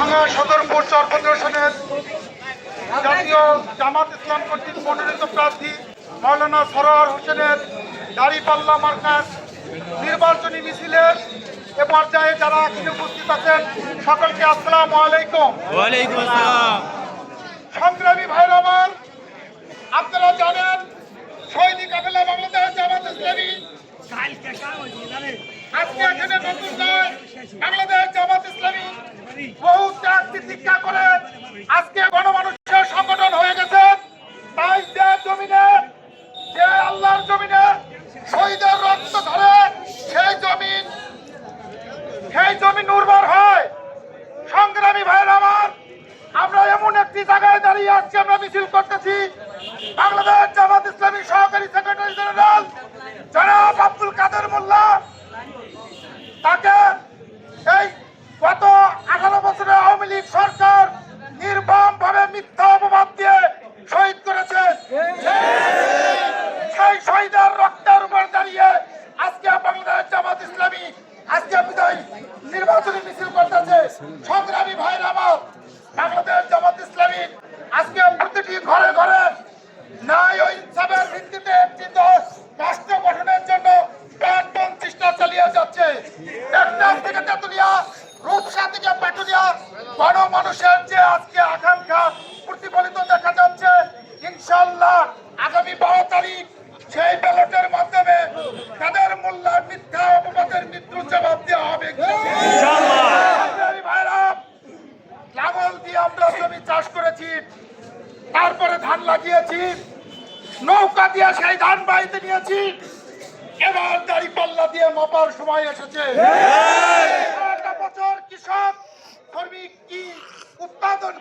ভাঙা সদরপুর চর ফেডারেশনের জাতীয় জামাত ইসলাম কর্তৃক মনোনীত প্রার্থী মাওলানা সরোয়ার হোসেনের দাঁড়িপাল্লা মার্কাজ নির্বাচনী মিছিলের এ পর্যায়ে যারা এখানে উপস্থিত আছেন সকলকে আসসালামু আলাইকুম। ওয়ালাইকুম আসসালাম। সংগ্রামী ভাইরা আমার, আপনারা জানেন শহীদ কাফেলা বাংলাদেশ জামাত ইসলামী আজকে এখানে নতুন নয়, বাংলাদেশ জামাত ইসলামী বহু ত্যাগ তিতিক্ষা করে আজকে গণমানুষের সংগঠন হয়ে গেছে। তাই যে জমিনে, যে আল্লাহর জমিনে শহীদের রক্ত ধরে সেই জমিন উর্বর হয়। সংগ্রামী ভাইরা আমার, আমরা এমন একটি জায়গায় দাঁড়িয়ে আজকে আমরা মিছিল করতেছি। বাংলাদেশ জামাত ইসলামী সহকারী সেক্রেটারি জেনারেল জনাব আব্দুল কাদের মোল্লা, তাকে এই গত 18 বছরে আওয়ামী লীগ সরকার নির্মমভাবে মিথ্যা অপবাদ দিয়ে শহীদ করেছে। সেই শহীদের রক্তের উপর দাঁড়িয়ে আজকে বাংলাদেশ জামাত ইসলামী আজকে বিদায় নির্বাচনী মিছিল করতেছে। সংগ্রামী ভাইরা আমার, বাংলাদেশ জামাত ইসলামী আজকে প্রতিটি ঘরে ঘরে ন্যায় ও ইনসাফের ভিত্তিতে একটি রাষ্ট্র গঠনের জন্য প্রাণপণ চেষ্টা চালিয়ে যাচ্ছে। টেকনাফ থেকে তেতুলিয়া, রূপসা থেকে পাটুলিয়া গণমানুষের যে আজকে আকাঙ্ক্ষা প্রতিফলিত দেখা যাচ্ছে। ইনশাআল্লাহ আগামী 12 তারিখ সেই ব্যালটের মাধ্যমে তাদের মোল্লার মিথ্যা অপবাদের মৃত্যুর জবাব দেওয়া হবে ইনশাআল্লাহ। ভাইরা, লাঙল দিয়ে আমরা জমি চাষ করেছি, তারপরে ধান লাগিয়েছি, নৌকা দিয়ে সেই ধান বাড়িতে নিয়েছি, এবার দাঁড়িপাল্লা দিয়ে মাপার সময় এসেছে। বছর কৃষক শ্রমিক কি উৎপাদন